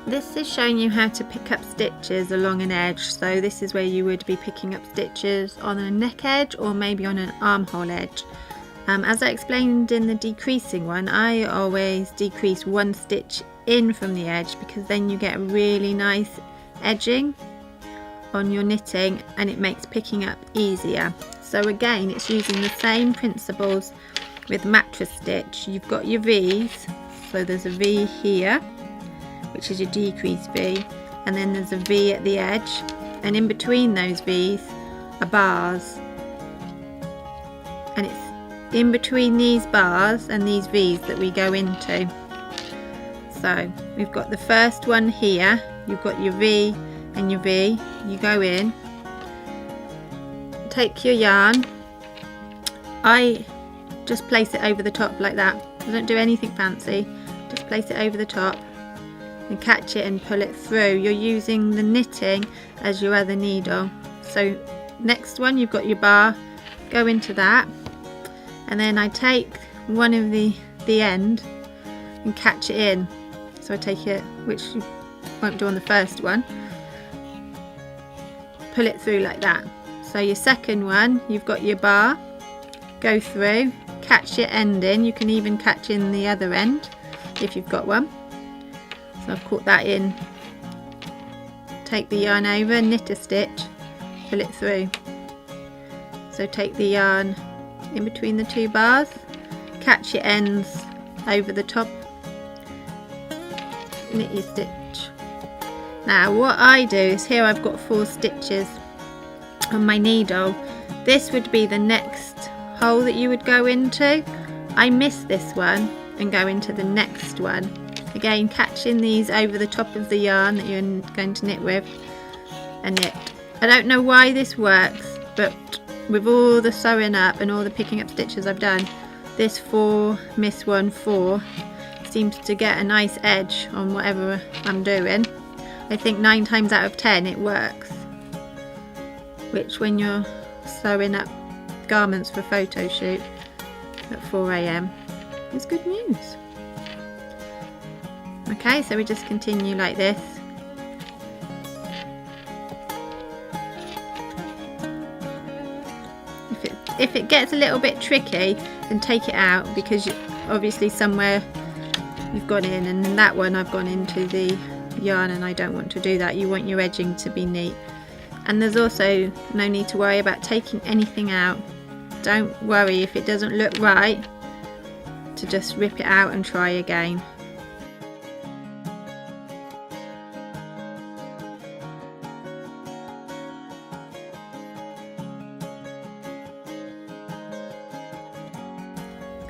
This is showing you how to pick up stitches along an edge. So this is where you would be picking up stitches on a neck edge or maybe on an armhole edge. As I explained in the decreasing one, I always decrease one stitch in from the edge because then you get a really nice edging on your knitting and it makes picking up easier. So again, it's using the same principles with mattress stitch. You've got your V's, so there's a V here, which is your decrease V, and then there's a V at the edge, and in between those V's are bars, and it's in between these bars and these V's that we go into. So we've got the first one here, you've got your V and your V, you go in, take your yarn, I just place it over the top like that. I don't do anything fancy, just place it over the top and catch it and pull it through. You're using the knitting as your other needle. So next one, you've got your bar, go into that, and then I take one of the end and catch it in. So I take it, which you won't do on the first one, pull it through like that. So your second one, you've got your bar, go through, catch your end in. You can even catch in the other end if you've got one. So I've caught that in, take the yarn over, knit a stitch, pull it through. So take the yarn in between the two bars, catch your ends over the top, knit your stitch. Now what I do is, here I've got 4 stitches on my needle. This would be the next hole that you would go into. I miss this one and go into the next one. Again, catching these over the top of the yarn that you're going to knit with and knit. I don't know why this works, but with all the sewing up and all the picking up stitches I've done, this 4 miss 1 4 seems to get a nice edge on whatever I'm doing. I think 9 times out of 10 it works, which when you're sewing up garments for a photo shoot at 4 AM is good news. Okay, so we just continue like this. If it gets a little bit tricky, then take it out, because obviously somewhere you've gone in, and in that one I've gone into the yarn and I don't want to do that. You want your edging to be neat. And there's also no need to worry about taking anything out. Don't worry if it doesn't look right, to just rip it out and try again.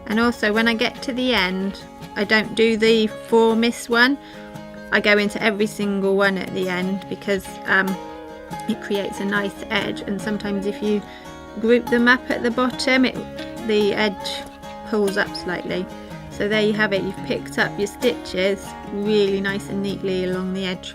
And also when I get to the end, I don't do the 4 miss one. I go into every single one at the end, because it creates a nice edge, and sometimes if you group them up at the bottom, the edge pulls up slightly. So there you have it, you've picked up your stitches really nice and neatly along the edge.